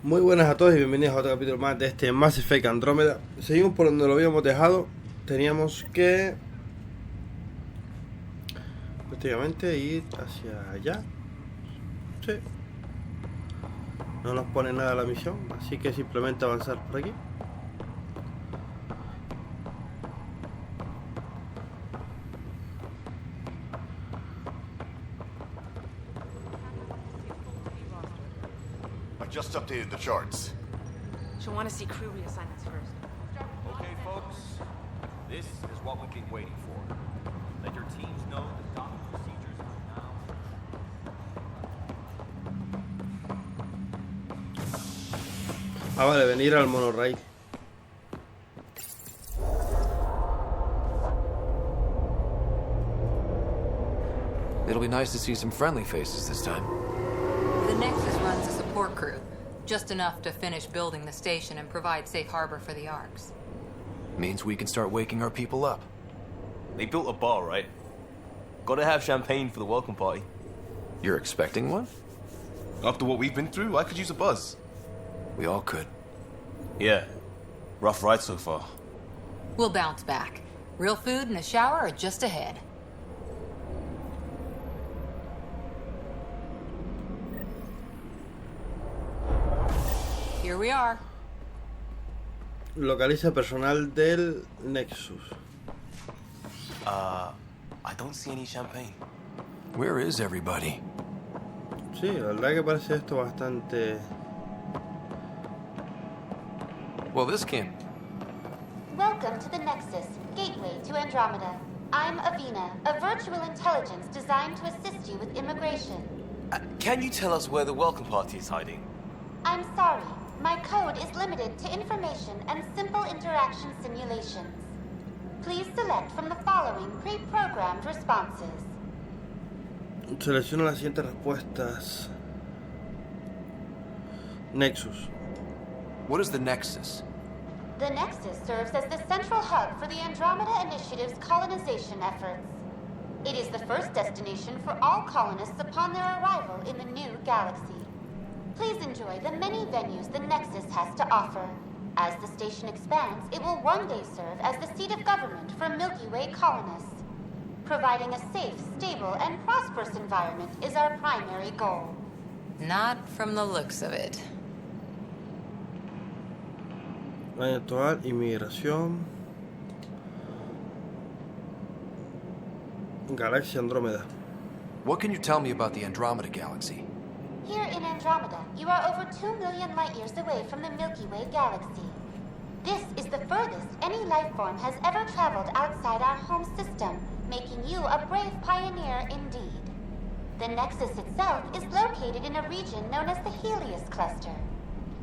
Muy buenas a todos y bienvenidos a otro capítulo más de este Mass Effect Andrómeda. Seguimos por donde lo habíamos dejado. Teníamos que prácticamente ir hacia allá. Sí. No nos pone nada la misión, así que simplemente avanzar por aquí. I just updated the charts. She'll want to see crew reassignments first. Okay, folks. This is what we've been waiting for. Let your teams know the docking procedures are now. Vale, venir al monorail. It'll be nice to see some friendly faces this time. The Nexus runs a support crew. Just enough to finish building the station and provide safe harbor for the Arks. Means we can start waking our people up. They built a bar, right? Gotta have champagne for the welcome party. You're expecting one? After what we've been through, I could use a buzz. We all could. Yeah. Rough ride so far. We'll bounce back. Real food and a shower are just ahead. Here we are. Localiza personal del Nexus. I don't see any champagne. Where is everybody? Sí, la verdad que parece esto bastante... Well, this can't... Welcome to the Nexus, gateway to Andromeda. I'm Avina, a virtual intelligence designed to assist you with immigration. Can you tell us where the welcome party is hiding? I'm sorry, my code is limited to information and simple interaction simulations. Please select from the following pre-programmed responses. Selecciona las siguientes respuestas. Nexus. What is the Nexus? The Nexus serves as the central hub for the Andromeda Initiative's colonization efforts. It is the first destination for all colonists upon their arrival in the new galaxy. Please enjoy the many venues the Nexus has to offer. As the station expands, it will one day serve as the seat of government for Milky Way colonists. Providing a safe, stable, and prosperous environment is our primary goal. Not from the looks of it. Año actual, inmigración. Galaxia Andrómeda. What can you tell me about the Andromeda galaxy? Here in Andromeda, you are over 2 million light years away from the Milky Way galaxy. This is the furthest any life form has ever traveled outside our home system, making you a brave pioneer indeed. The Nexus itself is located in a region known as the Helios Cluster.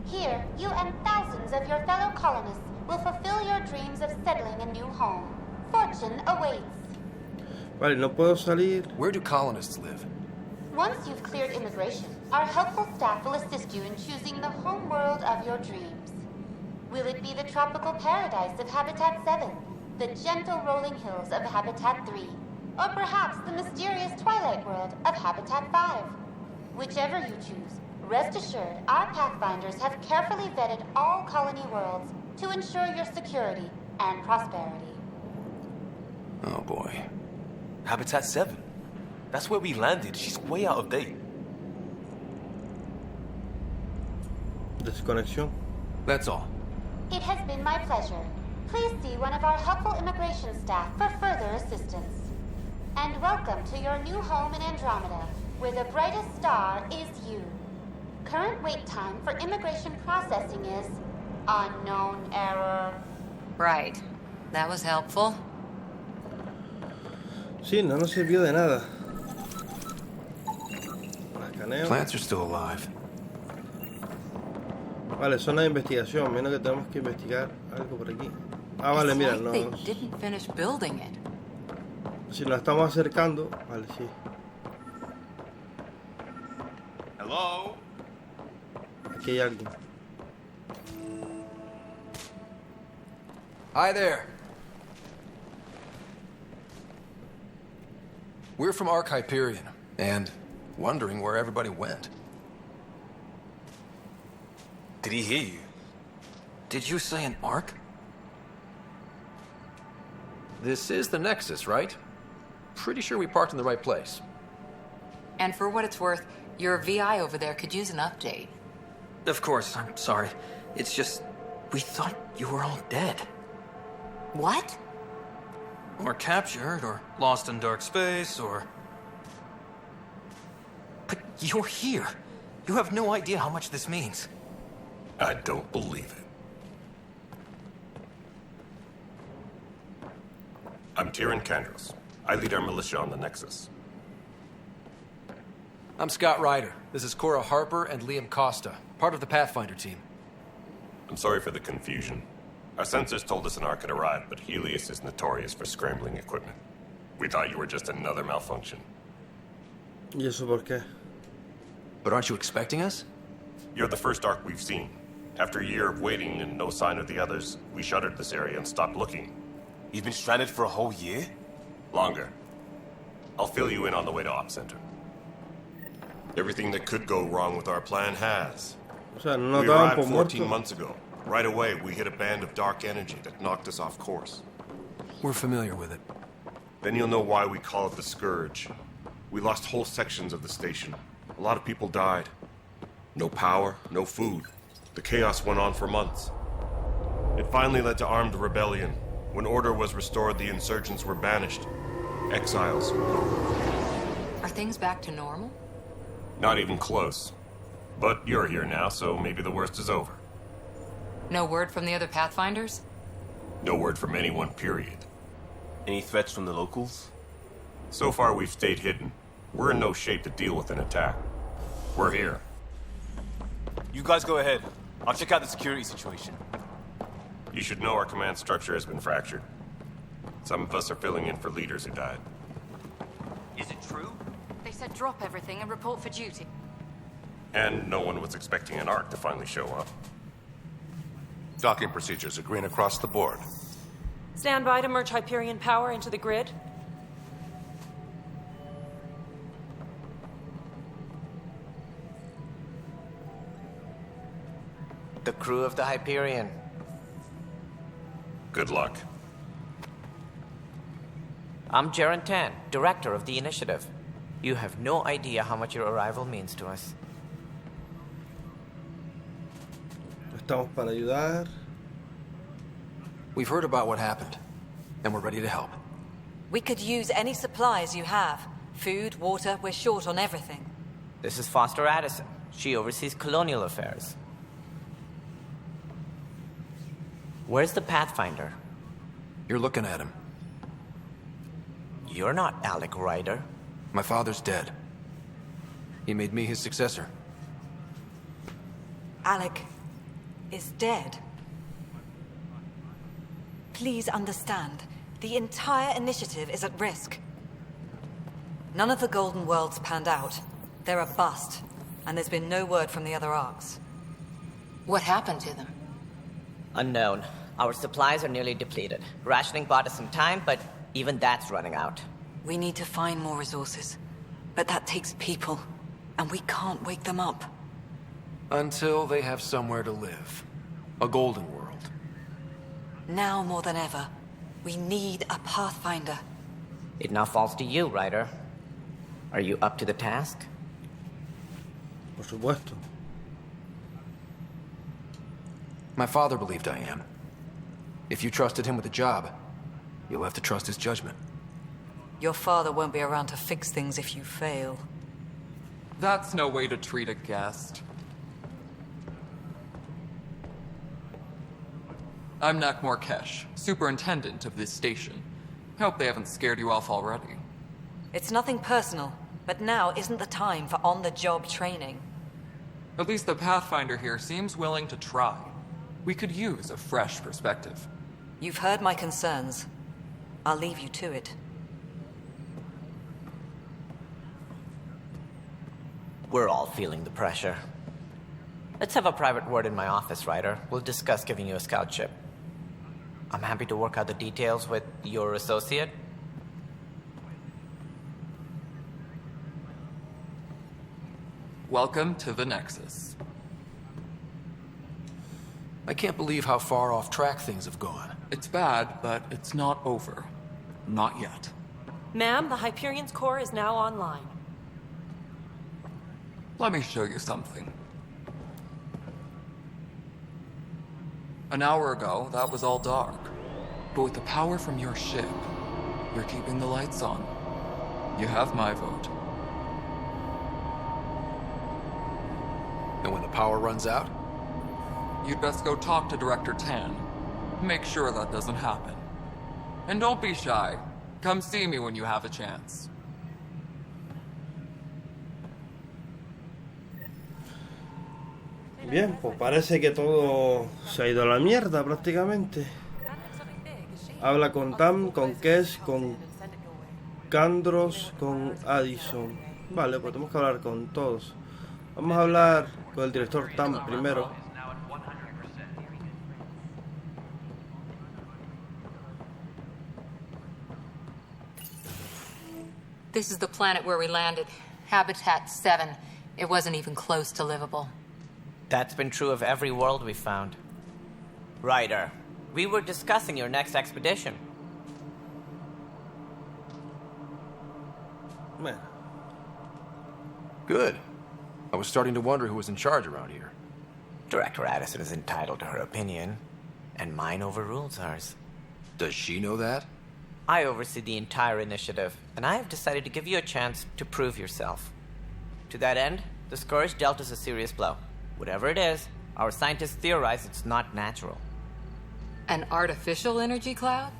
Here, you and thousands of your fellow colonists will fulfill your dreams of settling a new home. Fortune awaits. Vale, no puedo salir. Where do colonists live? Once you've cleared immigration, our helpful staff will assist you in choosing the home world of your dreams. Will it be the tropical paradise of Habitat 7, the gentle rolling hills of Habitat 3, or perhaps the mysterious twilight world of Habitat 5? Whichever you choose, rest assured our Pathfinders have carefully vetted all colony worlds to ensure your security and prosperity. Oh boy. Habitat 7. That's where we landed. She's way out of date. Desconexión. That's all. It has been my pleasure. Please see one of our helpful immigration staff for further assistance. And welcome to your new home in Andromeda, where the brightest star is you. Current wait time for immigration processing is unknown error. Right. That was helpful. Sí, no nos sirvió de nada. La escaneo. Plants are still alive. Vale, zona de investigación. Menos que tenemos que investigar algo por aquí. Ah, vale, It's mira, like they nos... didn't finish building it. si nos estamos acercando. Vale, sí. Hello? Aquí hay alguien. Hi there. We're from Ark Hyperion, and wondering where everybody went. Did he hear you? Did you say an Ark? This is the Nexus, right? Pretty sure we parked in the right place. And for what it's worth, your VI over there could use an update. Of course, I'm sorry. It's just, we thought you were all dead. What? Or captured, or lost in dark space, or... But you're here. You have no idea how much this means. I don't believe it. I'm Tyrion Kandros. I lead our militia on the Nexus. I'm Scott Ryder. This is Cora Harper and Liam Costa, part of the Pathfinder team. I'm sorry for the confusion. Our sensors told us an Ark had arrived, but Helios is notorious for scrambling equipment. We thought you were just another malfunction. ¿Y eso por qué? But aren't you expecting us? You're the first Ark we've seen. After a year of waiting and no sign of the others, we shuttered this area and stopped looking. You've been stranded for a whole year? Longer. I'll fill you in on the way to Op Center. Everything that could go wrong with our plan has. O sea, no We nos daban arrived por 14 muertos. months ago. Right away, we hit a band of dark energy that knocked us off course. We're familiar with it. Then you'll know why we call it the Scourge. We lost whole sections of the station. A lot of people died. No power, no food. The chaos went on for months. It finally led to armed rebellion. When order was restored, the insurgents were banished. Exiles. Are things back to normal? Not even close. But you're here now, so maybe the worst is over. No word from the other Pathfinders? No word from anyone, period. Any threats from the locals? So far, we've stayed hidden. We're in no shape to deal with an attack. We're here. You guys go ahead. I'll check out the security situation. You should know our command structure has been fractured. Some of us are filling in for leaders who died. Is it true? They said drop everything and report for duty. And no one was expecting an Ark to finally show up. Docking procedures are green across the board. Stand by to merge Hyperion power into the grid. The crew of the Hyperion. Good luck. I'm Jaren Tan, director of the initiative. You have no idea how much your arrival means to us. Estamos para ayudar. We've heard about what happened, and we're ready to help. We could use any supplies you have. Food, water, we're short on everything. This is Foster Addison. She oversees colonial affairs. Where's the Pathfinder? You're looking at him. You're not Alec Ryder. My father's dead. He made me his successor. Alec is dead. Please understand, the entire initiative is at risk. None of the Golden Worlds panned out. They're a bust, and there's been no word from the other arcs. What happened to them? Unknown. Our supplies are nearly depleted. Rationing bought us some time, but even that's running out. We need to find more resources, but that takes people, and we can't wake them up. Until they have somewhere to live. A golden world. Now more than ever, we need a Pathfinder. It now falls to you, Ryder. Are you up to the task? Por supuesto. My father believed I am. If you trusted him with a job, you'll have to trust his judgment. Your father won't be around to fix things if you fail. That's no way to treat a guest. I'm Nak Morkesh, superintendent of this station. Hope they haven't scared you off already. It's nothing personal, but now isn't the time for on-the-job training. At least the Pathfinder here seems willing to try. We could use a fresh perspective. You've heard my concerns. I'll leave you to it. We're all feeling the pressure. Let's have a private word in my office, Ryder. We'll discuss giving you a scout ship. I'm happy to work out the details with your associate. Welcome to the Nexus. I can't believe how far off track things have gone. It's bad, but it's not over. Not yet. Ma'am, the Hyperion's core is now online. Let me show you something. An hour ago, that was all dark. But with the power from your ship, you're keeping the lights on. You have my vote. And when the power runs out? You'd best go talk to Director Tan. Make sure that doesn't happen. And don't be shy. Come see me when you have a chance. Bien, pues parece que todo se ha ido a la mierda prácticamente. Habla con Tam, con Kes, con Candros, con Addison. Vale, pues tenemos que hablar con todos. Vamos a hablar con el director Tam primero. This is the planet where we landed. Habitat 7. It wasn't even close to livable. That's been true of every world we found. Ryder, we were discussing your next expedition. Man. Good. I was starting to wonder who was in charge around here. Director Addison is entitled to her opinion, and mine overrules hers. Does she know that? I oversee the entire initiative, and I have decided to give you a chance to prove yourself. To that end, the Scourge dealt us a serious blow. Whatever it is, our scientists theorize it's not natural. An artificial energy cloud?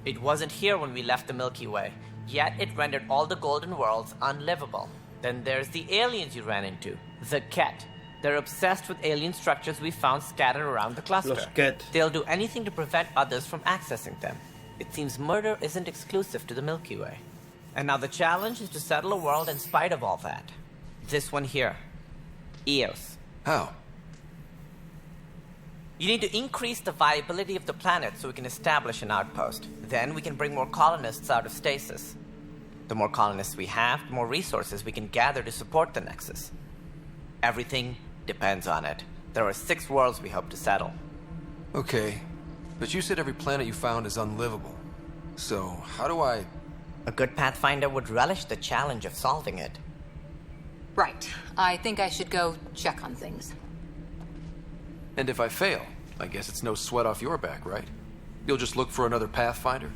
It wasn't here when we left the Milky Way, yet it rendered all the golden worlds unlivable. Then there's the aliens you ran into, the Ket. They're obsessed with alien structures we found scattered around the cluster. Los Ket. They'll do anything to prevent others from accessing them. It seems murder isn't exclusive to the Milky Way. And now the challenge is to settle a world in spite of all that. This one here. Eos. How? You need to increase the viability of the planet so we can establish an outpost. Then we can bring more colonists out of stasis. The more colonists we have, the more resources we can gather to support the Nexus. Everything depends on it. There are 6 worlds we hope to settle. Okay, but you said every planet you found is unlivable. So, how do I... A good Pathfinder would relish the challenge of solving it. Right. I think I should go check on things. And if I fail, I guess it's no sweat off your back, right? You'll just look for another Pathfinder?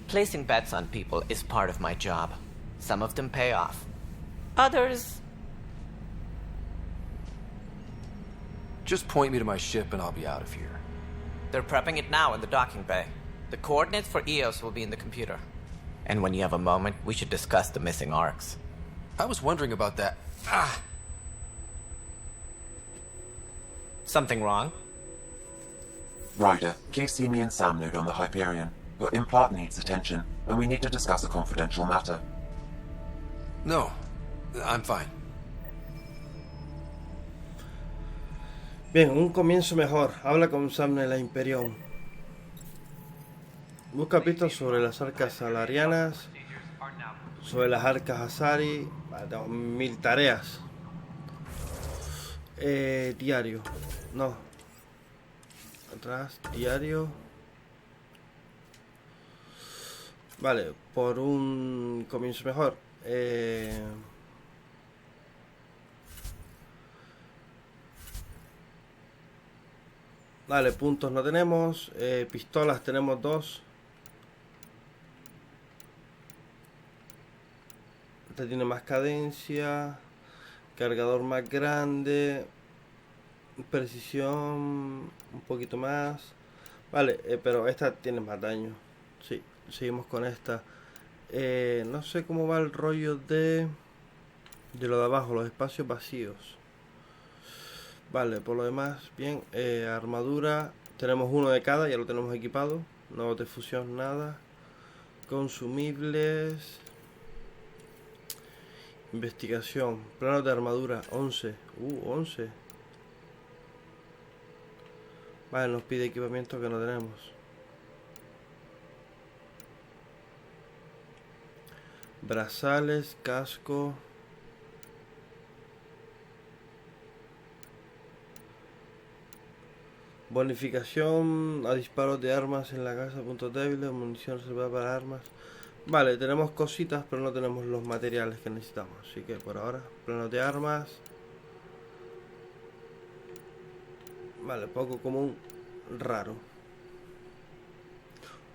Placing bets on people is part of my job. Some of them pay off. Others... Just point me to my ship and I'll be out of here. They're prepping it now in the docking bay. The coordinates for Eos will be in the computer. And when you have a moment, we should discuss the missing arcs. I was wondering about that. Ah! Something wrong? Ryder, please see me and Sam Node on the Hyperion. Your implant needs attention, and we need to discuss a confidential matter. No, I'm fine. Bien, un comienzo mejor. Habla con Sam de la Hyperion. Busca pistas sobre las arcas salarianas, sobre las arcas Azari. Tengo 1000 tareas. Diario. No. Atrás, diario. Vale, por un comienzo mejor. Vale, puntos no tenemos. Pistolas tenemos 2. Este tiene más cadencia. Cargador más grande. Precisión un poquito más. Vale, pero esta tiene más daño. Sí, seguimos con esta. No sé cómo va el rollo de lo de abajo, los espacios vacíos. Vale, por lo demás, bien. Armadura, tenemos uno de cada, ya lo tenemos equipado. No de fusión, nada. Consumibles. Investigación, planos de armadura, 11. 11. Vale, nos pide equipamiento que no tenemos. Brazales, casco. Bonificación a disparos de armas en la casa, puntos débiles, munición reservada para armas. Vale, tenemos cositas, pero no tenemos los materiales que necesitamos. Así que por ahora, planos de armas. Vale, poco común, raro.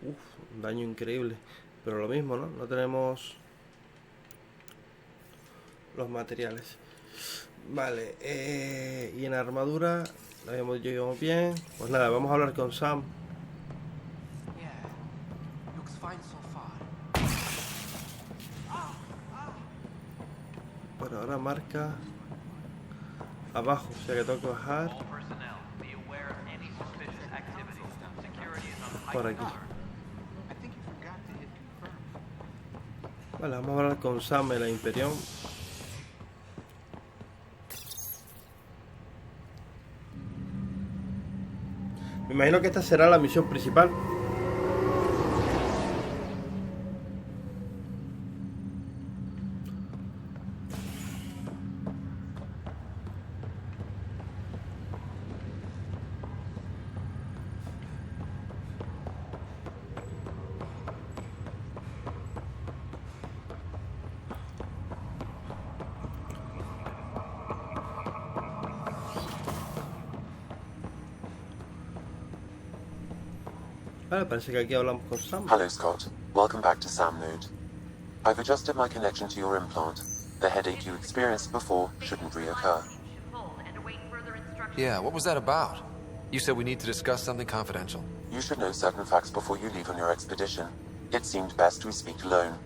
Un daño increíble. Pero lo mismo, ¿no? No tenemos los materiales. Vale, y en armadura la habíamos llegado bien. Pues nada, vamos a hablar con Sam. Por ahora marca abajo, o sea que tengo que bajar por aquí. Vale, vamos a hablar con Sam en la Imperium. Me imagino que esta será la misión principal. Vale, parece que aquí hablamos con Sam. Hello, Scott. Welcome back to Sam Node. I've adjusted my connection to your implant. The headache you experienced before shouldn't reoccur. Yeah, what was that about? You said we need to discuss something confidential. You should know certain facts before you leave on your expedition. It seemed best we speak alone.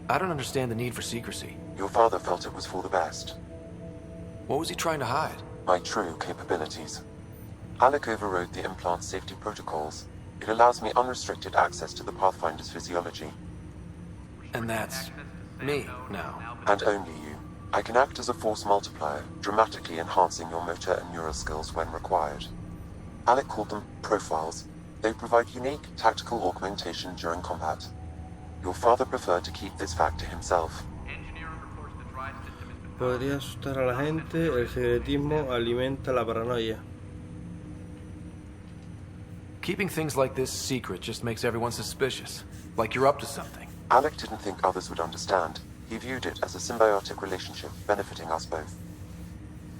I don't understand the need for secrecy. Your father felt it was for the best. What was he trying to hide? My true capabilities. Alec overrode the implant's safety protocols. It allows me unrestricted access to the Pathfinder's physiology. And that's me now. And only you. I can act as a force multiplier, dramatically enhancing your motor and neural skills when required. Alec called them profiles. They provide unique tactical augmentation during combat. Your father preferred to keep this fact to himself. Podría asustar a la gente. El secretismo alimenta la paranoia. Keeping things like this secret just makes everyone suspicious. Like you're up to something. Alec didn't think others would understand. He viewed it as a symbiotic relationship benefiting us both.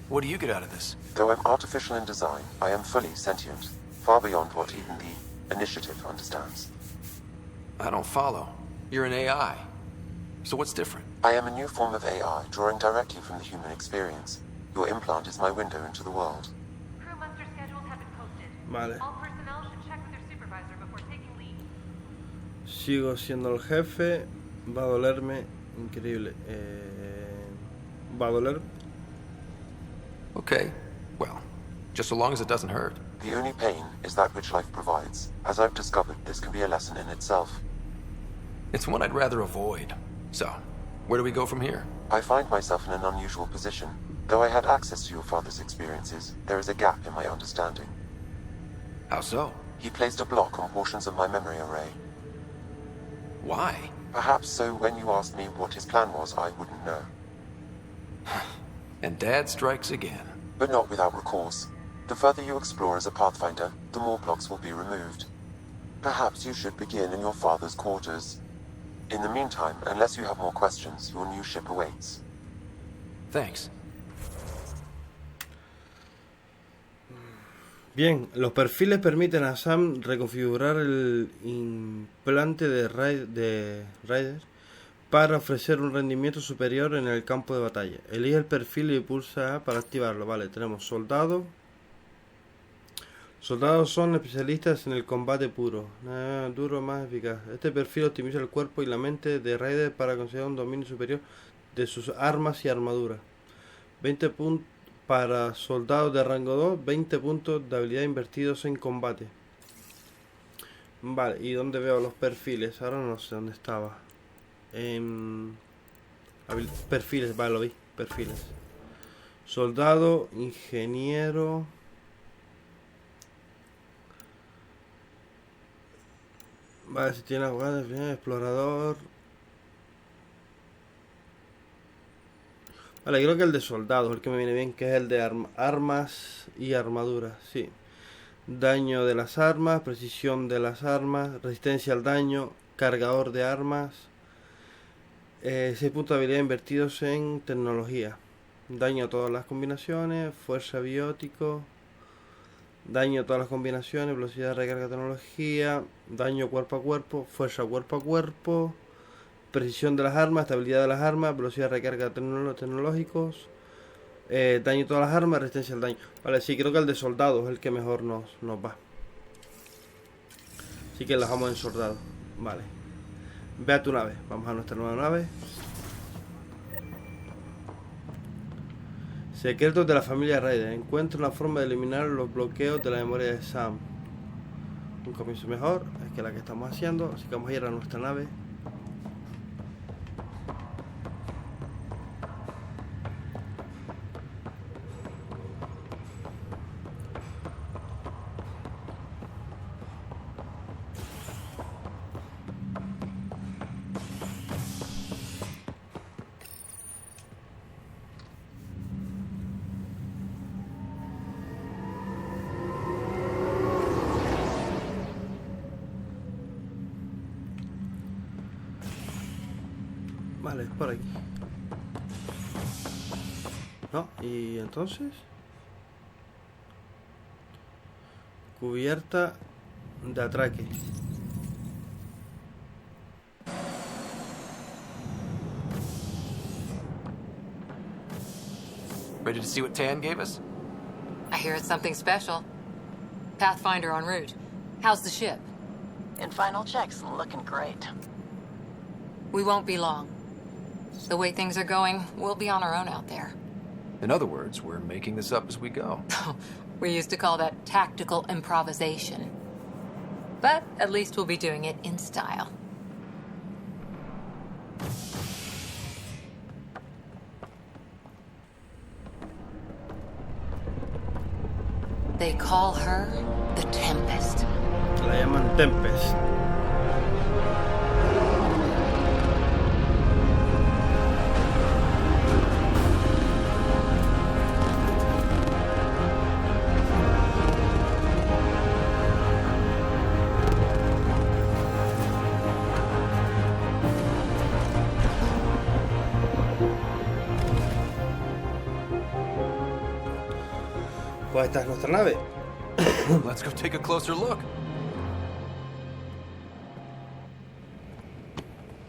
What do you get out of this? Though I'm artificial in design, I am fully sentient, far beyond what even the Initiative understands. I don't follow. You're an AI. So what's different? I am a new form of AI, drawing directly from the human experience. Your implant is my window into the world. Crew muster schedules have been posted. Vale. All personnel should check with their supervisor before taking leave. Sigo siendo el jefe. Va a dolerme. Increíble. Va a doler. Okay. Well, just so long as it doesn't hurt. The only pain is that which life provides. As I've discovered, this can be a lesson in itself. It's one I'd rather avoid. So, where do we go from here? I find myself in an unusual position. Though I had access to your father's experiences, there is a gap in my understanding. How so? He placed a block on portions of my memory array. Why? Perhaps so when you asked me what his plan was, I wouldn't know. And Dad strikes again. But not without recourse. The further you explore as a Pathfinder, the more blocks will be removed. Perhaps you should begin in your father's quarters. In the meantime, unless you have more questions, your new ship awaits. Thanks. Bien, los perfiles permiten a Sam reconfigurar el implante de Raider para ofrecer un rendimiento superior en el campo de batalla. Elige el perfil y pulsa A para activarlo. Vale, tenemos soldado. Soldados son especialistas en el combate puro, duro, más eficaz. Este perfil optimiza el cuerpo y la mente de Raider para conseguir un dominio superior de sus armas y armadura. 20 puntos para soldados de rango 2, 20 puntos de habilidad invertidos en combate. Vale, ¿y dónde veo los perfiles? Ahora no sé dónde estaba. Perfiles, vale, lo vi, perfiles. Soldado, ingeniero... Vale, si tiene abogado, explorador. Vale, creo que el de soldados, el que me viene bien, que es el de armas y armaduras, sí. Daño de las armas, precisión de las armas, resistencia al daño, cargador de armas, 6 puntos de habilidad invertidos en tecnología. Daño a todas las combinaciones, fuerza biótico, daño a todas las combinaciones, velocidad de recarga de tecnología, daño cuerpo a cuerpo, fuerza cuerpo a cuerpo, precisión de las armas, estabilidad de las armas, velocidad de recarga de tecnológicos, daño a todas las armas, resistencia al daño. Vale, sí, creo que el de soldados es el que mejor nos va. Así que la dejamos en soldado. Vale. Ve a tu nave. Vamos a nuestra nueva nave. Secretos de la familia Raider. Encuentra una forma de eliminar los bloqueos de la memoria de Sam. Un comienzo mejor es que la que estamos haciendo. Así que vamos a ir a nuestra nave. Vale, es por aquí. No, y entonces cubierta de atraque. Ready to see what Tan gave us? I hear it's something special. Pathfinder en route. How's the ship? In final checks, looking great. We won't be long. The way things are going, we'll be on our own out there. In other words, we're making this up as we go. We used to call that tactical improvisation. But at least we'll be doing it in style. They call her the Tempest. La llaman Tempest. Pues esta es nuestra nave. Let's go take a closer look.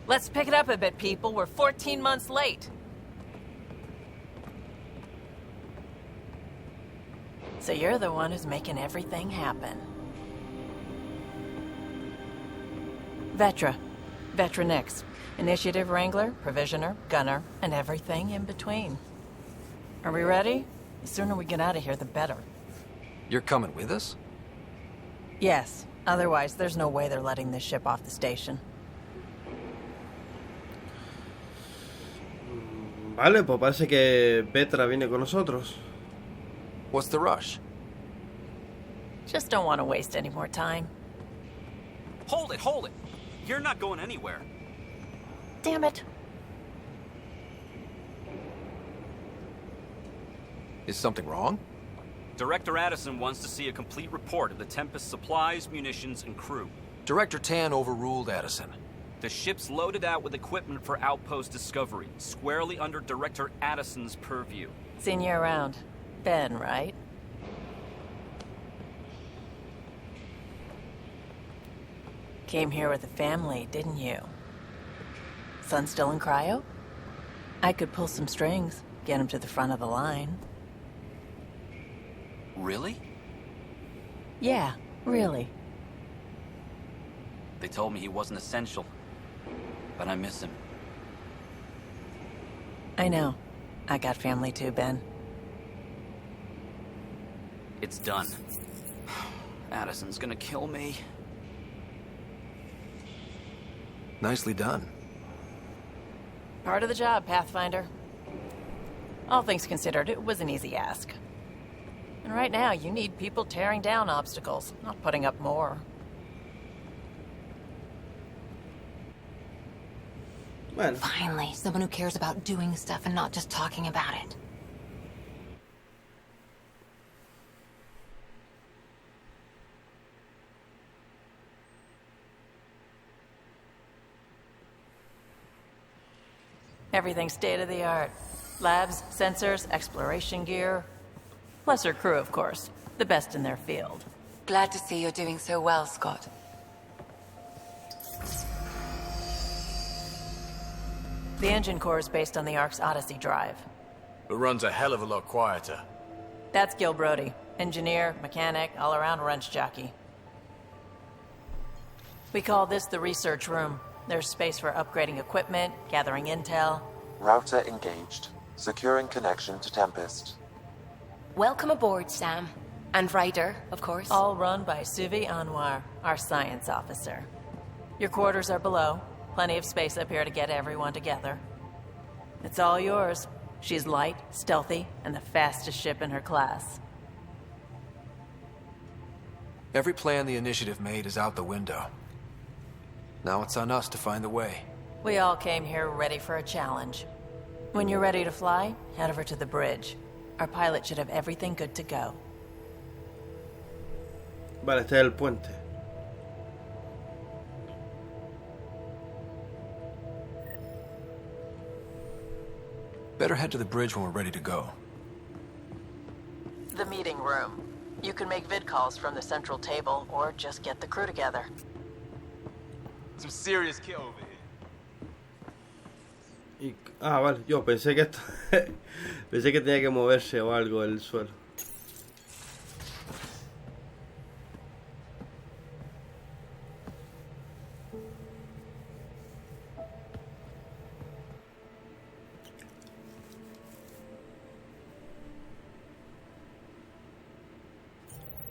Let's pick it up a bit, people. We're 14 months late. So you're the one who's making everything happen. Vetra. Vetra Nix. Initiative Wrangler, Provisioner, Gunner, and everything in between. Are we ready? The sooner we get out of here, the better. You're coming with us? Yes. Otherwise, there's no way they're letting this ship off the station. Vale, pues parece que Petra viene con nosotros. What's the rush? Just don't want to waste any more time. Hold it, hold it! You're not going anywhere. Damn it. Is something wrong? Director Addison wants to see a complete report of the Tempest's supplies, munitions, and crew. Director Tan overruled Addison. The ship's loaded out with equipment for outpost discovery, squarely under Director Addison's purview. Seen you around. Ben, right? Came here with a family, didn't you? Son still in cryo? I could pull some strings, get him to the front of the line. Really? Yeah, really. They told me he wasn't essential, but I miss him. I know. I got family too, Ben. It's done. Addison's gonna kill me. Nicely done. Part of the job, Pathfinder. All things considered, it was an easy ask. And right now, you need people tearing down obstacles, not putting up more. Bueno. Finally, someone who cares about doing stuff and not just talking about it. Everything's state-of-the-art. Labs, sensors, exploration gear. Plus her crew, of course. The best in their field. Glad to see you're doing so well, Scott. The engine core is based on the Ark's Odyssey drive. It runs a hell of a lot quieter. That's Gil Brody. Engineer, mechanic, all-around wrench jockey. We call this the research room. There's space for upgrading equipment, gathering intel. Router engaged. Securing connection to Tempest. Welcome aboard, Sam. And Ryder, of course. All run by Suvi Anwar, our science officer. Your quarters are below. Plenty of space up here to get everyone together. It's all yours. She's light, stealthy, and the fastest ship in her class. Every plan the Initiative made is out the window. Now it's on us to find the way. We all came here ready for a challenge. When you're ready to fly, head over to the bridge. Our pilot should have everything good to go. Vale, este es el puente. Better head to the bridge when we're ready to go. The meeting room. You can make vid calls from the central table, or just get the crew together. Some serious kit over here. Vale, yo pensé que esto pensé que tenía que moverse o algo el suelo.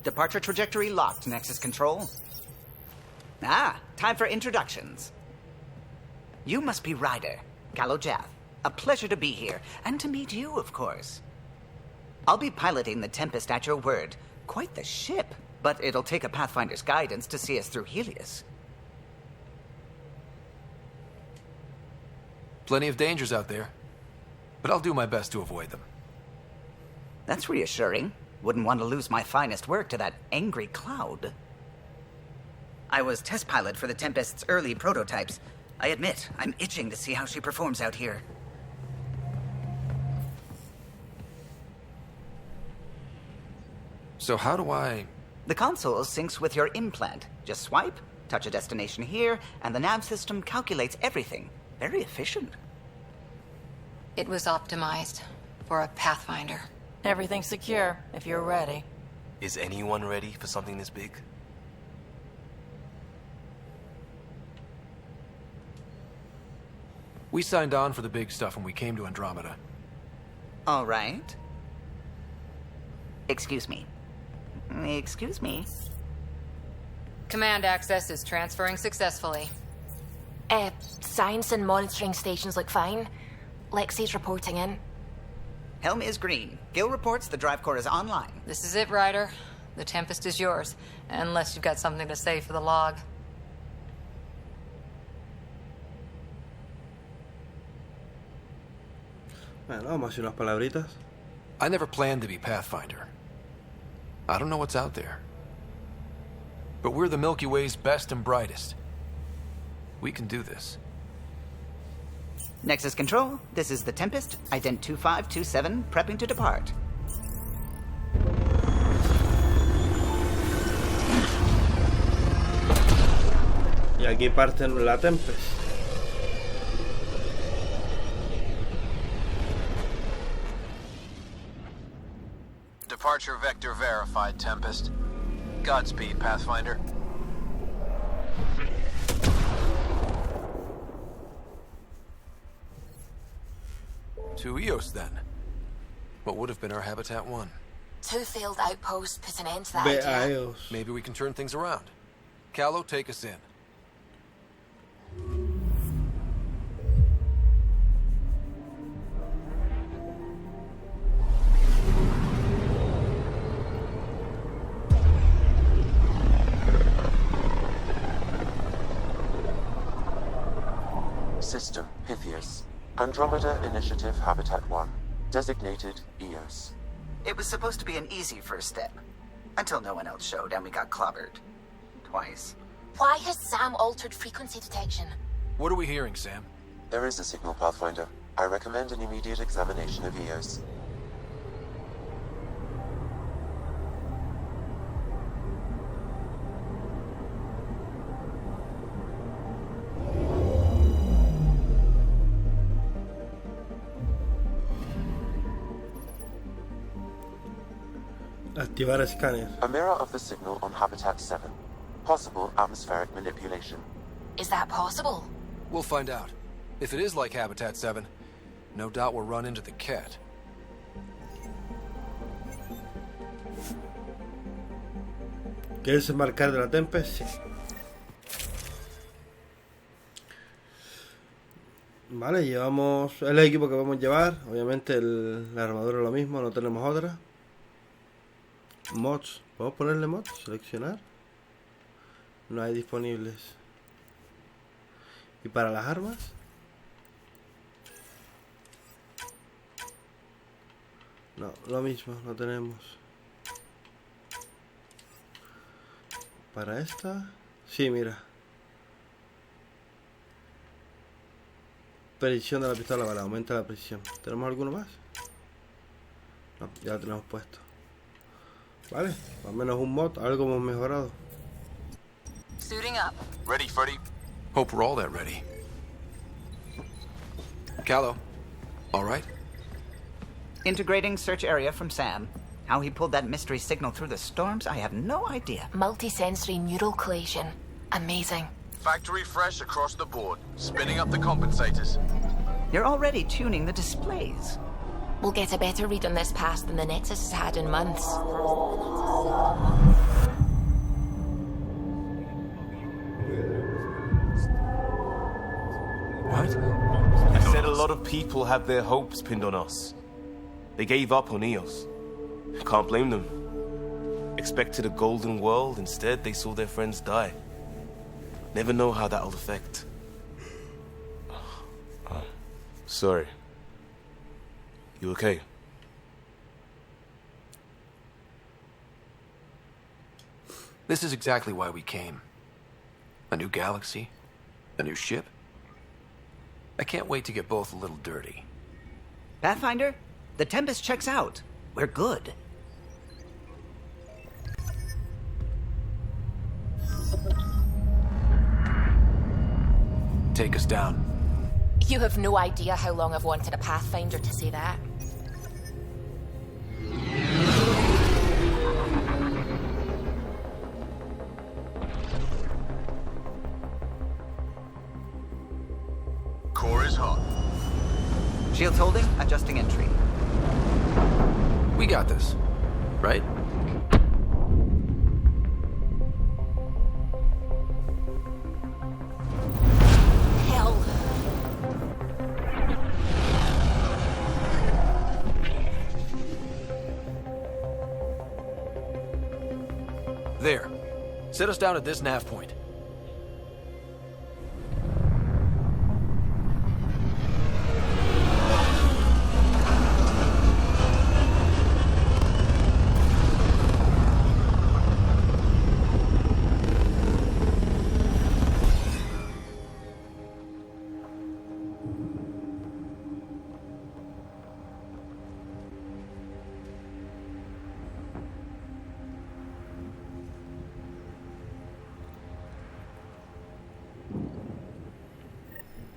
Departure trajectory locked, Nexus Control. Time for introductions. You must be Ryder, Kalojath. A pleasure to be here, and to meet you, of course. I'll be piloting the Tempest at your word. Quite the ship, but it'll take a Pathfinder's guidance to see us through Helios. Plenty of dangers out there, but I'll do my best to avoid them. That's reassuring. Wouldn't want to lose my finest work to that angry cloud. I was test pilot for the Tempest's early prototypes. I admit, I'm itching to see how she performs out here. So how do I... The console syncs with your implant. Just swipe, touch a destination here, and the nav system calculates everything. Very efficient. It was optimized for a Pathfinder. Everything's secure, if you're ready. Is anyone ready for something this big? We signed on for the big stuff when we came to Andromeda. All right. Excuse me. Excuse me. Command access is transferring successfully. Science and monitoring stations look fine. Lexi's reporting in. Helm is green. Gil reports the drive core is online. This is it, Ryder. The Tempest is yours, unless you've got something to say for the log. Bueno, vamos a hacer unas palabritas. I never planned to be Pathfinder. I don't know what's out there. But we're the Milky Way's best and brightest. We can do this. Nexus Control, this is the Tempest, Ident 2527, prepping to depart. Y aquí parten la Tempest. Departure vector verified, Tempest. Godspeed, Pathfinder. To Eos, then. What would have been our Habitat 1? 2 failed outposts put an end to that idea. Eos. Maybe we can turn things around. Callow, take us in. System Andromeda Initiative Habitat 1, designated EOS. It was supposed to be an easy first step, until no one else showed and we got clobbered. Twice. Why has Sam altered frequency detection? What are we hearing, Sam? There is a signal, Pathfinder. I recommend an immediate examination of EOS. Activar escáner. A mirror of the signal on Habitat 7. Possible atmospheric manipulation. Is that possible? We'll find out. If it is like Habitat 7, no doubt we'll run into the cat. ¿Quieres marcar de la Tempest? Sí. Vale, llevamos el equipo que vamos a llevar. Obviamente la armadura es lo mismo, no tenemos otra. Mods, ¿podemos ponerle mods? Seleccionar. No hay disponibles. ¿Y para las armas? No, lo mismo, no tenemos. Para esta, sí, mira. Precisión de la pistola, vale, aumenta la precisión. ¿Tenemos alguno más? No, ya lo tenemos puesto. Vale, al menos un mod, algo hemos mejorado. Suiting up. Ready, Freddy? Hope we're all that ready. Callow, all right? Integrating search area from Sam. How he pulled that mystery signal through the storms, I have no idea. Multisensory neural collation. Amazing. Factory fresh across the board. Spinning up the compensators. You're already tuning the displays. We'll get a better read on this pass than the Nexus has had in months. What? I said a lot of people had their hopes pinned on us. They gave up on EOS. Can't blame them. Expected a golden world, instead they saw their friends die. Never know how that'll affect. Sorry. You okay? This is exactly why we came. A new galaxy, a new ship. I can't wait to get both a little dirty. Pathfinder, the Tempest checks out. We're good. Take us down. You have no idea how long I've wanted a Pathfinder to say that. Core is hot. Shields holding, adjusting entry. We got this, right? Hell. There. Set us down at this nav point.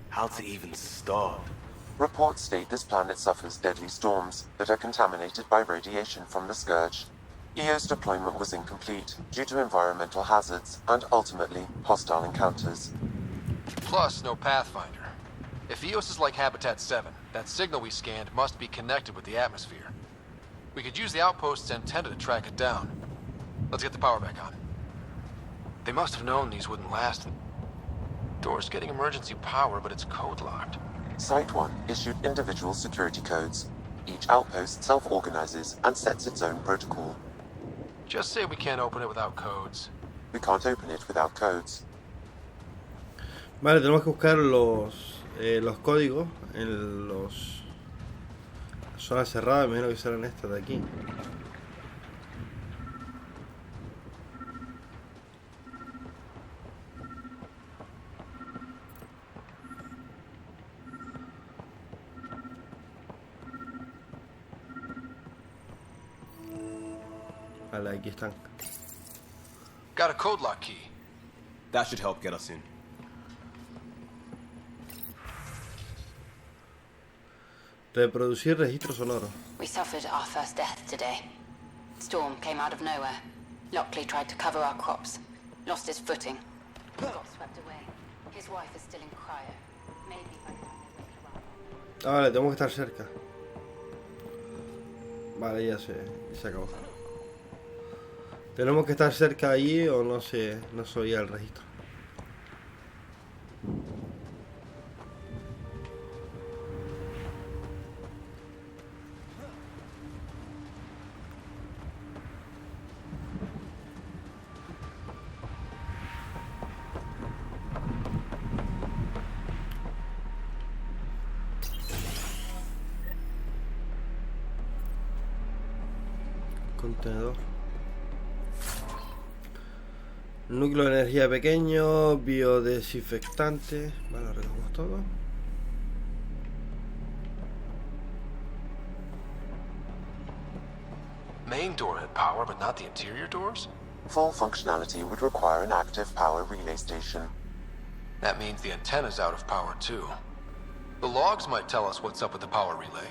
How to even start? Reports state this planet suffers deadly storms that are contaminated by radiation from the Scourge. EO's deployment was incomplete due to environmental hazards and ultimately hostile encounters. Plus, no Pathfinder. If EOS is like Habitat 7, that signal we scanned must be connected with the atmosphere. We could use the outpost's antenna to track it down. Let's get the power back on. They must have known these wouldn't last. Door's getting emergency power, but it's code-locked. Site 1 issued individual security codes. Each outpost self-organizes and sets its own protocol. Just say we can't open it without codes. We can't open it without codes. Vale, tenemos que buscar los los códigos en los zonas cerradas, me imagino que serán estas de aquí. Vale, aquí están. Got a code lock key. That should help get us in. Reproducir registro sonoro. We suffered our first death today. Storm came out of nowhere. Lockley tried to cover our crops. Lost his footing. Got swept away. His wife is still in cryo. Maybe by the time they wake her up. Ah, vale, tenemos que estar cerca. Vale, ya se acabó. Tenemos que estar cerca allí o no se oía el registro. Contenedor. Núcleo de energía pequeño, biodesinfectante. Vale, recogemos todo. Main door had power, but not the interior doors? Full functionality would require an active power relay station. That means the antenna's out of power too. The logs might tell us what's up with the power relay.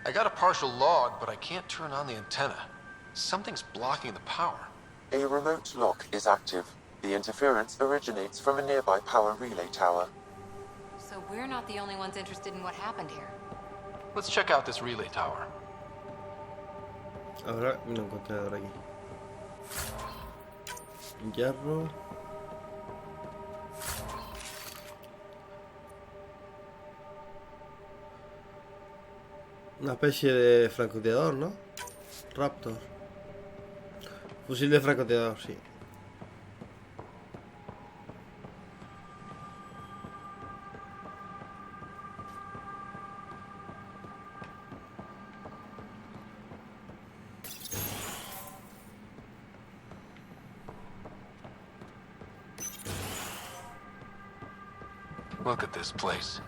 I got a partial log, but I can't turn on the antenna. Something's blocking the power. A remote lock is active. The interference originates from a nearby power relay tower. So we're not the only ones interested in what happened here. Let's check out this relay tower. Ahora un contenedor aquí. Hierro. Una especie de francotirador, ¿no? Raptor. Fusil de francotirador, sí. Look at this place.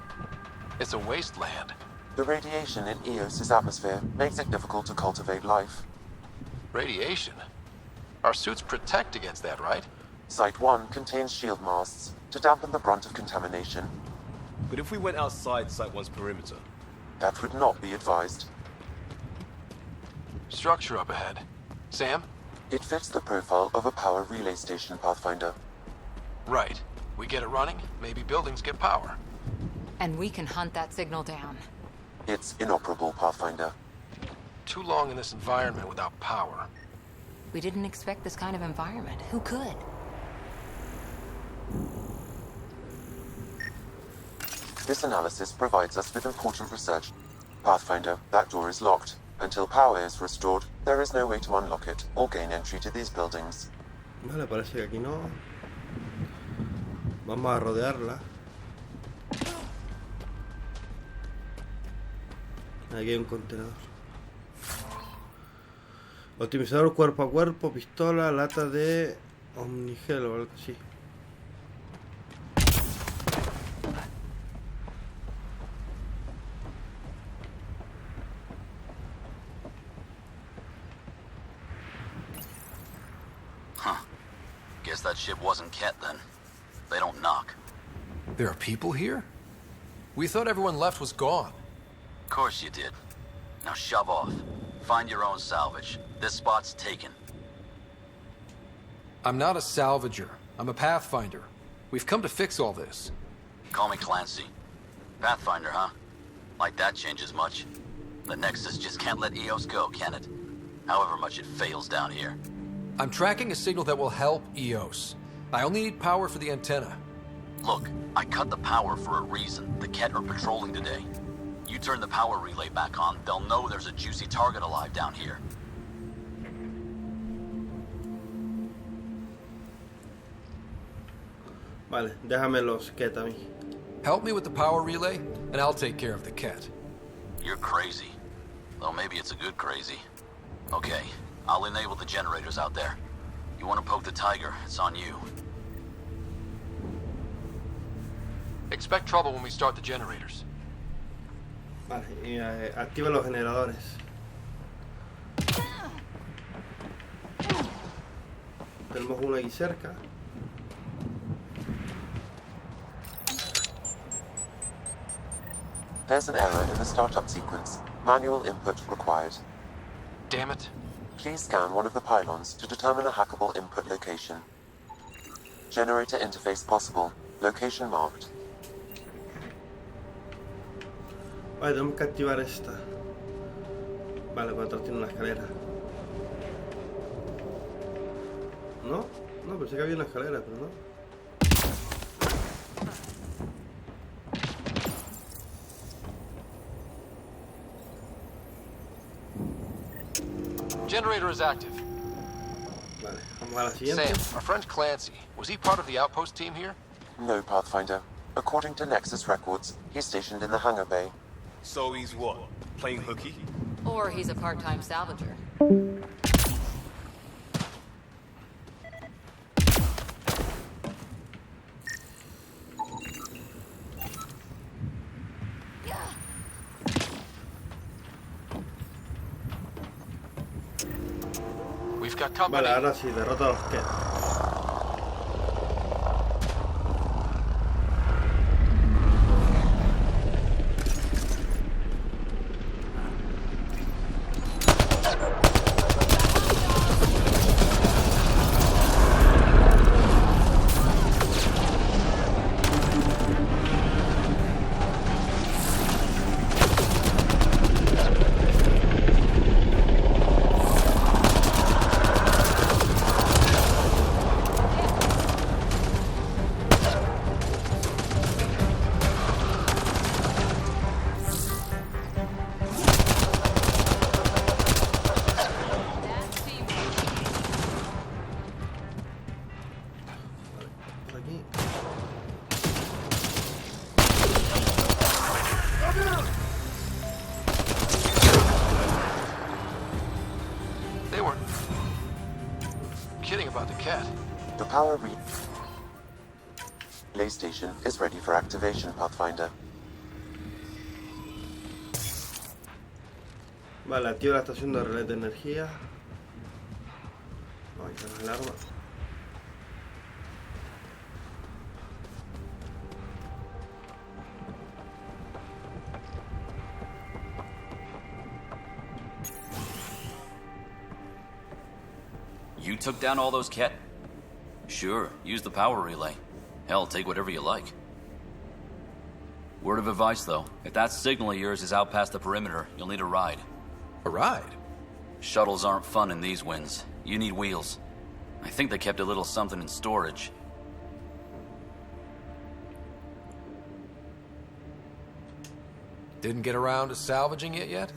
It's a wasteland. The radiation in Eos's atmosphere makes it difficult to cultivate life. Radiation? Our suits protect against that, right? Site 1 contains shield masts to dampen the brunt of contamination. But if we went outside Site 1's perimeter? That would not be advised. Structure up ahead. Sam? It fits the profile of a power relay station, Pathfinder. Right. We get it running, maybe buildings get power. And we can hunt that signal down. It's inoperable, Pathfinder. Too long in this environment without power. We didn't expect this kind of environment. Who could? This analysis provides us with important research. Pathfinder, that door is locked. Until power is restored, there is no way to unlock it or gain entry to these buildings. Vale, parece que aquí no. Vamos a rodearla. Aquí hay un contenedor. Optimizador cuerpo a cuerpo, pistola, lata de omnigel o algo así. Huh. Guess that ship wasn't Ket then. They don't knock. There are people here? We thought everyone left was gone. Of course you did. Now shove off. Find your own salvage. This spot's taken. I'm not a salvager. I'm a pathfinder. We've come to fix all this. Call me Clancy. Pathfinder, huh? Like that changes much. The Nexus just can't let Eos go, can it? However much it fails down here. I'm tracking a signal that will help Eos. I only need power for the antenna. Look, I cut the power for a reason. The Ket are patrolling today. You turn the power relay back on, they'll know there's a juicy target alive down here. Vale, déjame los Ket a mí. Help me with the power relay, and I'll take care of the cat. You're crazy. Well, maybe it's a good crazy. Okay, I'll enable the generators out there. You want to poke the tiger, it's on you. Expect trouble when we start the generators. Vale, y activa los generadores. Tenemos uno aquí cerca. There's an error in the startup sequence. Manual input required. Damn it. Please scan one of the pylons to determine a hackable input location. Generator interface possible. Location marked. Vale, tenemos que activar esta. Vale, por atrás tiene una escalera. ¿No? No, pensé que había una escalera, pero no. Generator is active. Vale, vamos a la siguiente. Sam, our friend Clancy, was he part of the outpost team here? No, Pathfinder. According to Nexus records, he's stationed in the hangar bay. So he's what? Playing hooky? Or he's a part-time salvager. We've got company. Vale, ahora sí, derrota a los Ket. They weren't kidding about the cat. The power relay station is ready for activation, Pathfinder. Vale, activa la estación de relé de energía. Ahí está la alarma. You took down all those Ket? Sure, use the power relay. Hell, take whatever you like. Word of advice, though. If that signal of yours is out past the perimeter, you'll need a ride. A ride? Shuttles aren't fun in these winds. You need wheels. I think they kept a little something in storage. Didn't get around to salvaging it yet?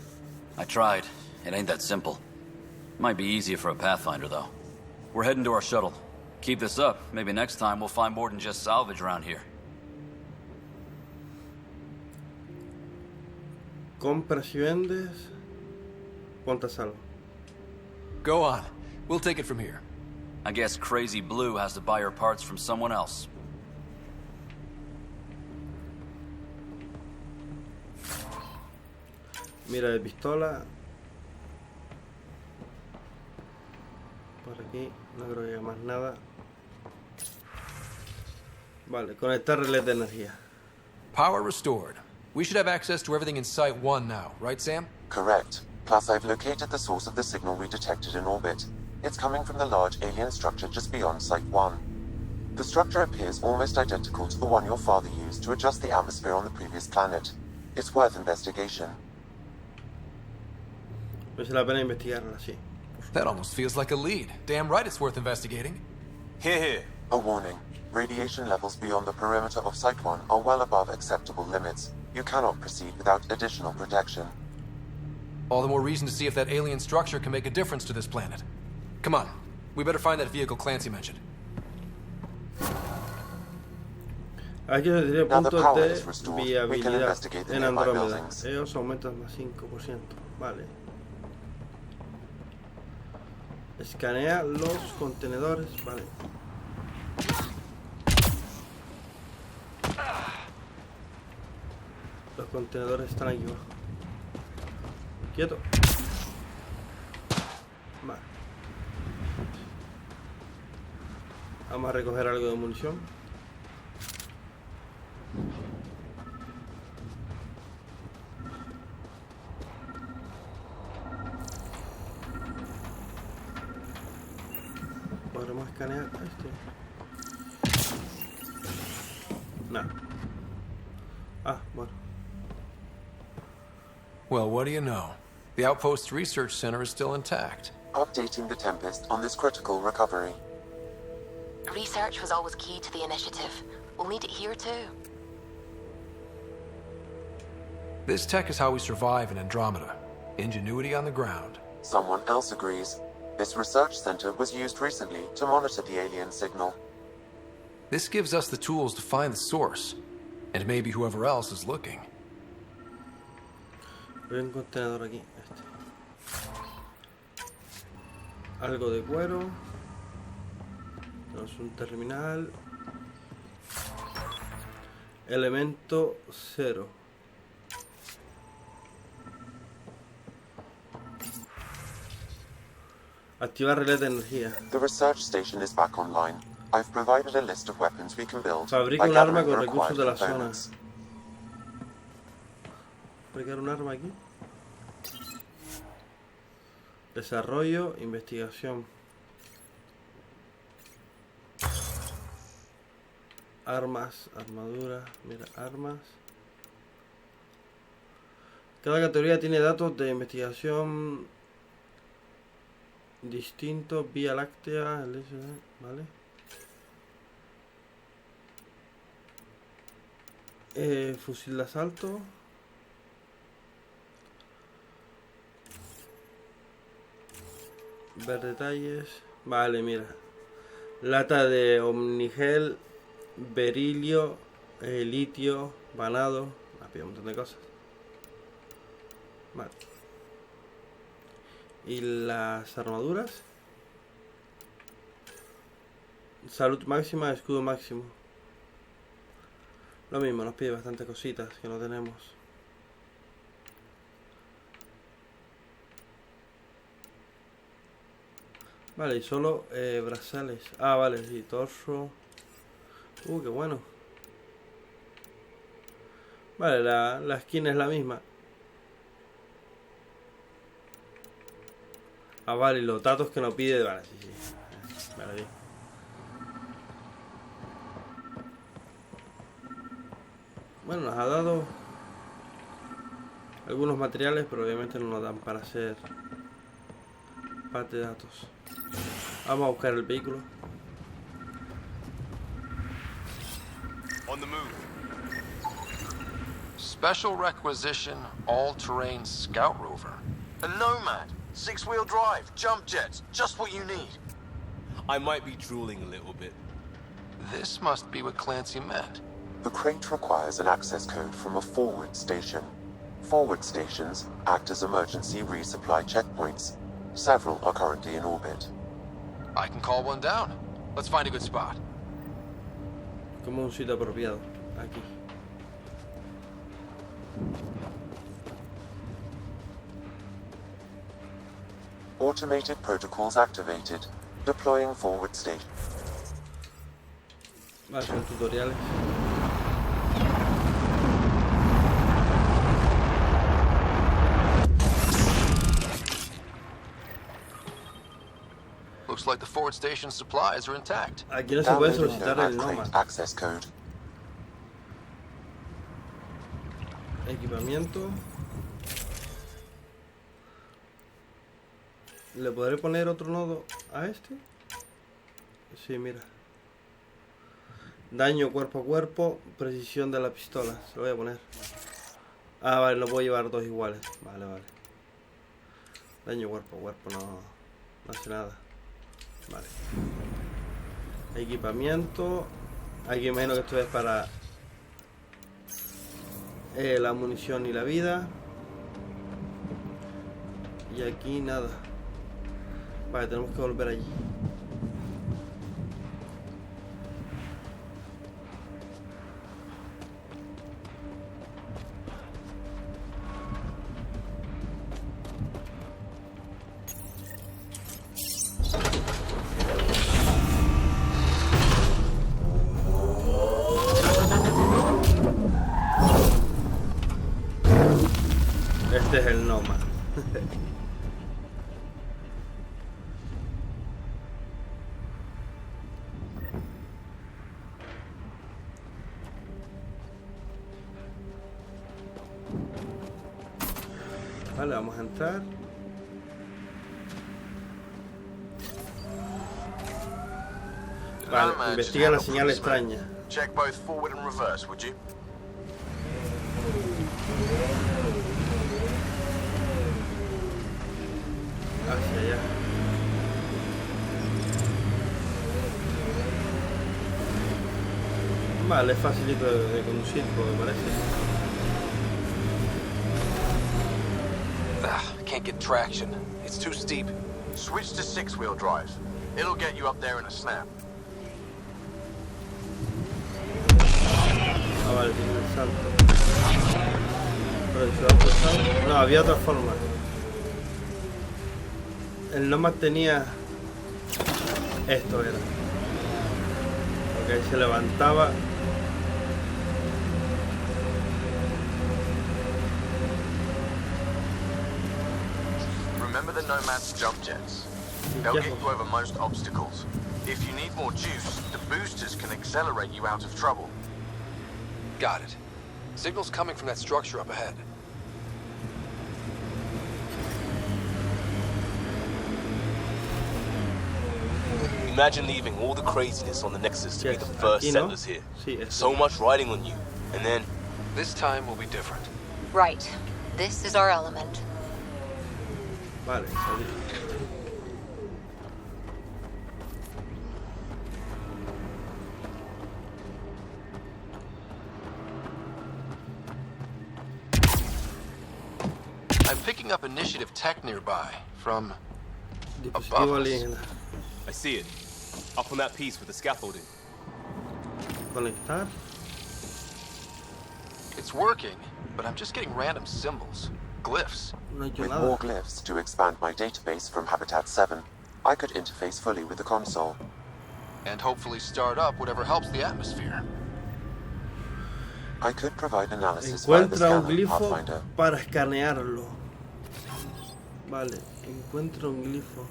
I tried. It ain't that simple. Might be easier for a Pathfinder, though. We're heading to our shuttle. Keep this up. Maybe next time we'll find more than just salvage around here. Compras y vendes. Ponte a salvo. Go on. We'll take it from here. I guess Crazy Blue has to buy her parts from someone else. Mira de pistola. Por aquí no creo que haya más nada. Vale, conectar relés de energía. Power restored. We should have access to everything in Site 1 now, right, Sam? Correct. Plus, I've located the source of the signal we detected in orbit. It's coming from the large alien structure just beyond Site 1. The structure appears almost identical to the one your father used to adjust the atmosphere on the previous planet. It's worth investigation. Merece la pena investigarla, sí. That almost feels like a lead. Damn right it's worth investigating. A warning. Radiation levels beyond the perimeter of Site 1 are well above acceptable limits. You cannot proceed without additional protection. All the more reason to see if that alien structure can make a difference to this planet. Come on, we better find that vehicle Clancy mentioned. Aquí se tiene Now the puntos power de is restored. We can viabilidad investigate the en nearby Andrómeda. buildings. Ellos aumentan más 5%. Vale. Escanea los contenedores. Vale. Los contenedores están aquí abajo. Quieto. Vale. Vamos a recoger algo de munición. Podremos escanear este. Nada. Ah, bueno. Well, what do you know? The Outpost's research center is still intact. Updating the Tempest on this critical recovery. Research was always key to the initiative. We'll need it here too. This tech is how we survive in Andromeda. Ingenuity on the ground. Someone else agrees. This research center was used recently to monitor the alien signal. This gives us the tools to find the source, and maybe whoever else is looking. Hay un contenedor aquí. Este. Algo de cuero. Tenemos un terminal. Elemento 0. Activar relé de energía. The research station is back online. I've provided a list of weapons we can build Fabrica by un arma gathering con the recursos required de la zona. components. Fabricar un arma aquí. Desarrollo, investigación. Armas, armadura, mira, armas. Cada categoría tiene datos de investigación distintos, Vía Láctea, ¿vale? Fusil de asalto. Ver detalles. Vale, mira. Lata de omnigel, berilio, litio, vanado. Había un montón de cosas. Vale. Y las armaduras. Salud máxima, escudo máximo. Lo mismo, nos pide bastantes cositas que no tenemos. Vale, y solo brazales. Ah, vale, sí, torso. Qué bueno. Vale, la skin es la misma. Ah, vale, y los datos que nos pide. Vale, sí, sí. Vale, bien. Bueno, nos ha dado algunos materiales, pero obviamente no nos dan para hacer parte de datos. Vamos a buscar el vehículo. On the move. Special requisition, all-terrain scout rover. A Nomad, 6-wheel drive, jump jets, just what you need. I might be drooling a little bit. This must be what Clancy meant. The crate requires an access code from a forward station. Forward stations act as emergency resupply checkpoints. Several are currently in orbit. I can call one down. Let's find a good spot. Como un sitio apropiado. Aquí. Automated protocols activated. Deploying forward station. Vale, son tutoriales. Looks like the forward station supplies are intact. Aquí no se puede solicitar el Nomad. Access code. Equipamiento. ¿Le podré poner otro nodo a este? Sí, mira. Daño cuerpo a cuerpo, precisión de la pistola. Se lo voy a poner. Ah, vale, no puedo llevar dos iguales. Vale, vale. Daño cuerpo a cuerpo, no hace nada. Vale. Equipamiento. Aquí imagino que esto es para la munición y la vida. Y aquí nada. Vale, tenemos que volver allí. Este es el Noma. Vale, vamos a entrar. Vale, investiga la señal extraña. Check both forward and reverse, would you? Hacia allá. Vale, es facilito de conducir, me parece. Can't get traction. It's too steep. Switch to six-wheel drive. It'll get you up there in a snap. Ah, vale, tiene el salto. Pero se va a pasar. No, había otra forma. El Nomad tenía... Esto era. Ok, se levantaba. Remember the Nomad's jump jets? They'll get you over most obstacles. If you need more juice, the boosters can accelerate you out of trouble. Got it. Signal's coming from that structure up ahead. Imagine leaving all the craziness on the Nexus to be the first settlers here. So much riding on you, and then... This time will be different. Right. This is our element. Vale, salí. I'm picking up initiative tech nearby from Dispositivo above us. alienígena. I see it. Up on that piece with the scaffolding. Conectar. It's working, but I'm just getting random symbols, glyphs. No he hecho With nada. more glyphs to expand my database from Habitat 7, I could interface fully with the console. And hopefully start up whatever helps the atmosphere. I could provide analysis via the Encuentra un scanner, glifo Pathfinder. para escanearlo. Vale, encuentra un glifo.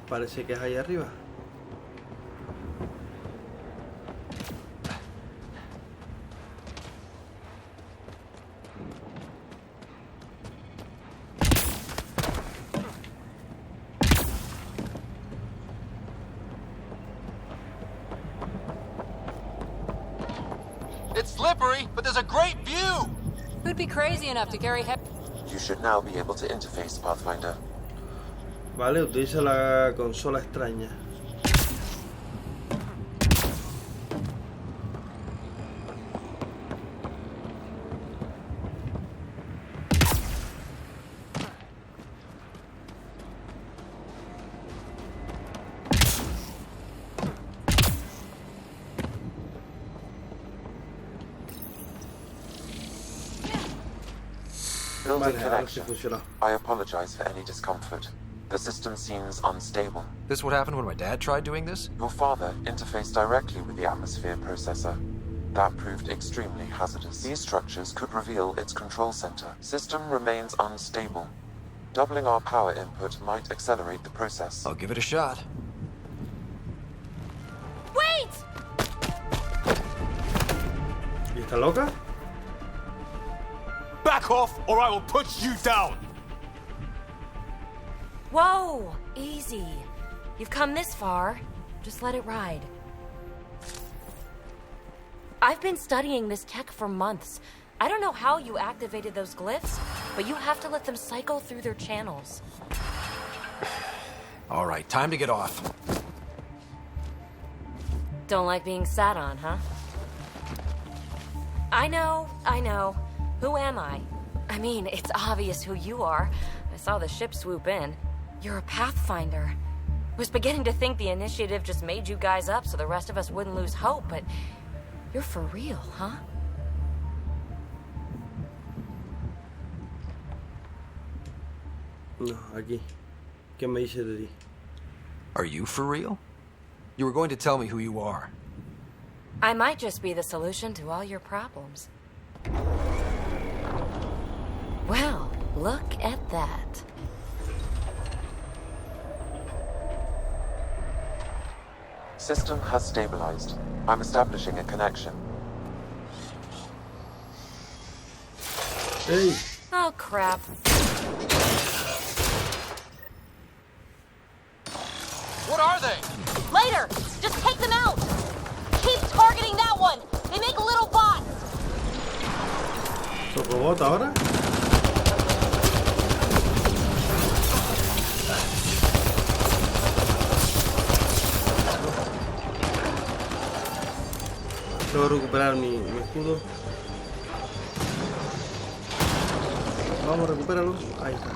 Parece que es ahí arriba. It's slippery, but there's a great view! Who'd be crazy enough to carry heavy... You should now be able to interface, Pathfinder. Vale, utiliza la consola extraña. Building Vale, ahora sí connection. funcionó. I apologize for any discomfort. The system seems unstable. This what happened when my dad tried doing this? Your father interfaced directly with the atmosphere processor. That proved extremely hazardous. These structures could reveal its control center. System remains unstable. Doubling our power input might accelerate the process. I'll give it a shot. Wait! ¿Y está loca? Back off, or I will put you down! Whoa! Easy. You've come this far. Just let it ride. I've been studying this tech for months. I don't know how you activated those glyphs, but you have to let them cycle through their channels. All right, time to get off. Don't like being sat on, huh? I know. Who am I? I mean, it's obvious who you are. I saw the ship swoop in. You're a Pathfinder. Was beginning to think the initiative just made you guys up so the rest of us wouldn't lose hope, but you're for real, huh? No, aquí. ¿Qué me dice de ti? Are you for real? You were going to tell me who you are. I might just be the solution to all your problems. Well, look at that. System has stabilized. I'm establishing a connection. Hey. Oh, crap. What are they? Later! Just take them out! Keep targeting that one! They make little bots! ¿Su robot ahora? Tengo que recuperar mi escudo. Vamos, recupéralo. Ahí está.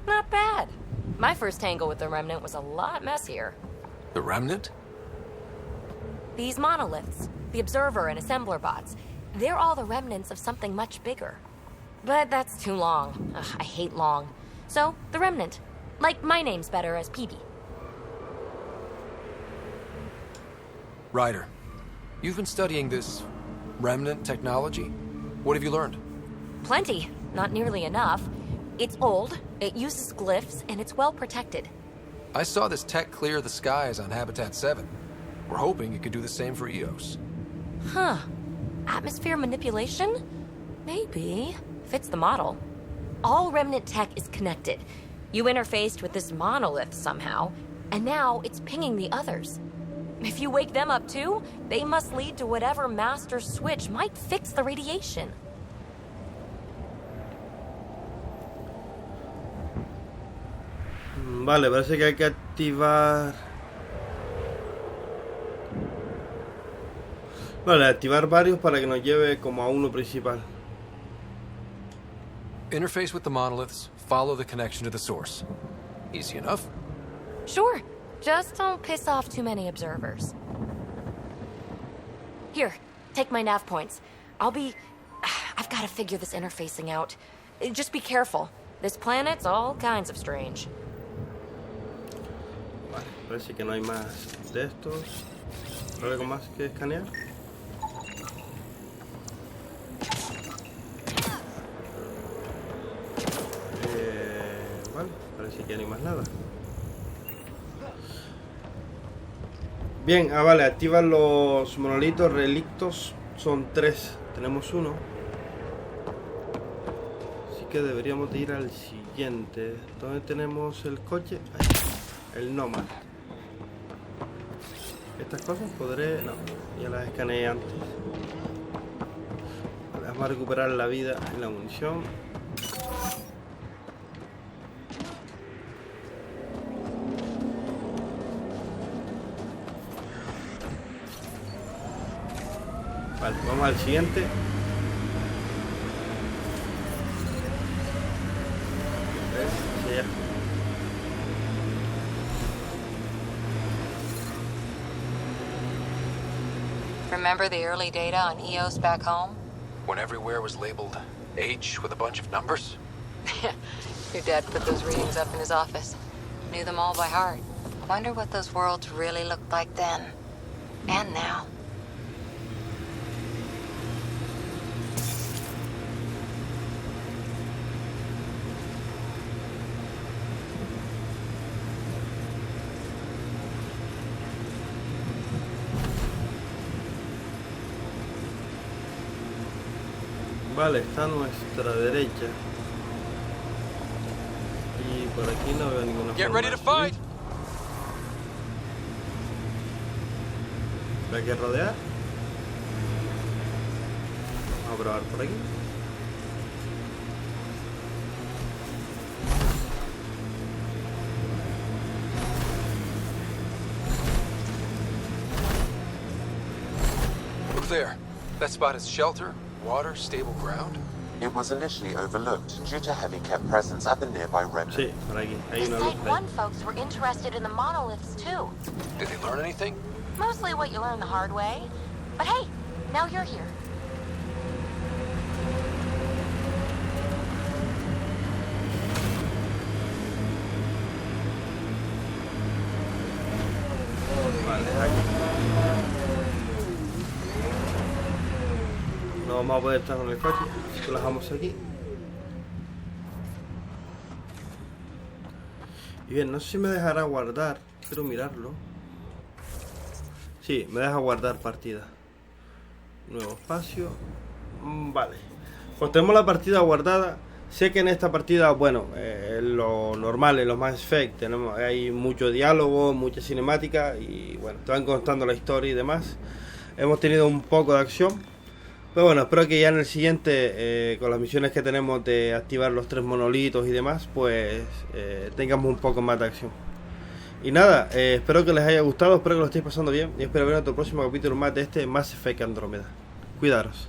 Not bad. My first tangle with the Remnant was a lot messier. The Remnant? These monoliths, the Observer and Assembler bots, they're all the remnants of something much bigger. But that's too long. Ugh, I hate long. So, the Remnant. Like, my name's better as PB. Ryder, you've been studying this Remnant technology. What have you learned? Plenty. Not nearly enough. It's old, it uses glyphs, and it's well protected. I saw this tech clear the skies on Habitat 7. We're hoping it could do the same for EOS. Huh. Atmosphere manipulation? Maybe. Fits the model. All Remnant tech is connected. You interfaced with this monolith somehow, and now it's pinging the others. If you wake them up too, they must lead to whatever master switch might fix the radiation. Vale, parece que hay que activar... Vale, activar varios para que nos lleve como a uno principal. Interface with the monoliths, follow the connection to the source. Easy enough. Sure. Just don't piss off too many observers. Here, take my nav points. I've got to figure this interfacing out. Just be careful. This planet's all kinds of strange. Vale, parece que no hay más de estos. ¿No hay algo más que escanear? Vale, parece que ya no hay más nada. Bien, vale, activan los monolitos relictos. Son 3, tenemos uno. Así que deberíamos de ir al siguiente. ¿Dónde tenemos el coche? Ahí, el Nomad. Estas cosas podré... No, ya las escaneé antes. Vale, vamos a recuperar la vida y la munición. Vale, vamos al siguiente. Ya. Remember the early data on EOS back home? When everywhere was labeled H with a bunch of numbers? Your dad put those readings up in his office. Knew them all by heart. Wonder what those worlds really looked like then. And now. Vale, está a nuestra derecha. Y por aquí no veo ninguna Get forma ready de to subir. fight. Hay que rodear. Vamos a probar por aquí. Look there. That spot is shelter, water, stable ground. It was initially overlooked due to heavy kept presence at the nearby remnant. Sí, por aquí. Hay The una luz Site ahí. 1 folks were interested in the monoliths too. Did they learn anything? Mostly what you learn the hard way. But hey, now you're here. Vale, aquí. No vamos a poder estar con el coche, así que lo dejamos aquí. Y bien, no sé si me dejará guardar, quiero mirarlo. Sí, me deja guardar partida. Nuevo espacio. Vale. Pues tenemos la partida guardada. Sé que en esta partida, bueno, lo normal, en los Mass Effect, hay mucho diálogo, mucha cinemática y bueno, te van contando la historia y demás. Hemos tenido un poco de acción. Pero bueno, espero que ya en el siguiente, con las misiones que tenemos de activar los 3 monolitos y demás, pues tengamos un poco más de acción. Y nada, espero que les haya gustado, espero que lo estéis pasando bien y espero ver en otro próximo capítulo más de este Mass Effect Andromeda. Cuidaros.